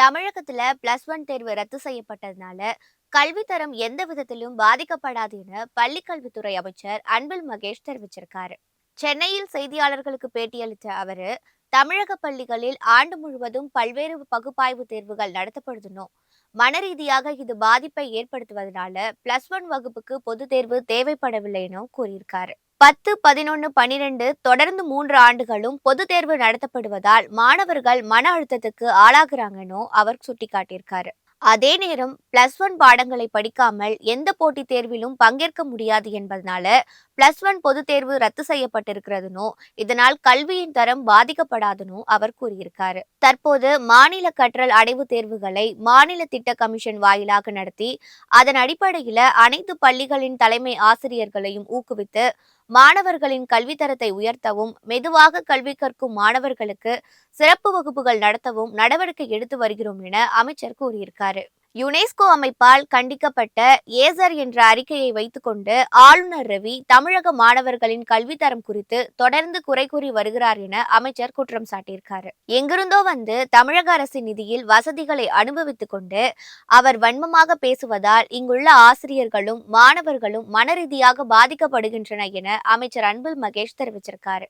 தமிழகத்துல +1 தேர்வு ரத்து செய்யப்பட்டதுனால கல்வித்தரம் எந்த விதத்திலும் பாதிக்கப்படாது என பள்ளிக்கல்வித்துறை அமைச்சர் அன்பில் மகேஷ் தெரிவிச்சிருக்காரு. சென்னையில் செய்தியாளர்களுக்கு பேட்டியளித்த அவரு, தமிழக பள்ளிகளில் ஆண்டு முழுவதும் பல்வேறு பகுப்பாய்வு தேர்வுகள் நடத்தப்படுதுன்னும், மனரீதியாக இது பாதிப்பை ஏற்படுத்துவதனால +1 வகுப்புக்கு பொது தேர்வு தேவைப்படவில்லை எனவும் கூறியிருக்காரு. 10, 11, 12 தொடர்ந்து 3 ஆண்டுகளும் பொது தேர்வு நடத்தப்படுவதால் மாணவர்கள் மன அழுத்தத்துக்கு ஆளாகிறாங்கன்னு அவர் சுட்டிக்காட்டியிருக்காரு. அதே நேரம் +1 பாடங்களை படிக்காமல் எந்த போட்டித் தேர்விலும் பங்கேற்க முடியாது என்பதனால +1 பொது தேர்வு ரத்து செய்யப்பட்டிருக்கிறதுனோ, இதனால் கல்வியின் தரம் பாதிக்கப்படாதுன்னு அவர் கூறியிருக்காரு. தற்போது மாநில கற்றல் அடைவு தேர்வுகளை மாநில திட்ட கமிஷன் வாயிலாக நடத்தி, அதன் அடிப்படையில் அனைத்து பள்ளிகளின் தலைமை ஆசிரியர்களையும் ஊக்குவித்து மாணவர்களின் கல்வித்தரத்தை உயர்த்தவும், மெதுவாக கல்வி கற்கும் மாணவர்களுக்கு சிறப்பு வகுப்புகள் நடத்தவும் நடவடிக்கை எடுத்து வருகிறோம் என அமைச்சர் கூறியிருக்காரு. யுனெஸ்கோ அமைப்பால் கண்டிக்கப்பட்ட ஏசர் என்ற அறிக்கையை வைத்துக்கொண்டு ஆளுநர் ரவி தமிழக மாணவர்களின் கல்வித்தரம் குறித்து தொடர்ந்து குறை கூறி வருகிறார் என அமைச்சர் குற்றம் சாட்டியிருக்காரு. எங்கிருந்தோ வந்து தமிழக அரசின் நிதியில் வசதிகளை அனுபவித்துக் கொண்டு அவர் வன்மமாக பேசுவதால் இங்குள்ள ஆசிரியர்களும் மாணவர்களும் மனரீதியாக பாதிக்கப்படுகின்றனர் என அமைச்சர் அன்பில் மகேஷ் தெரிவிச்சிருக்காரு.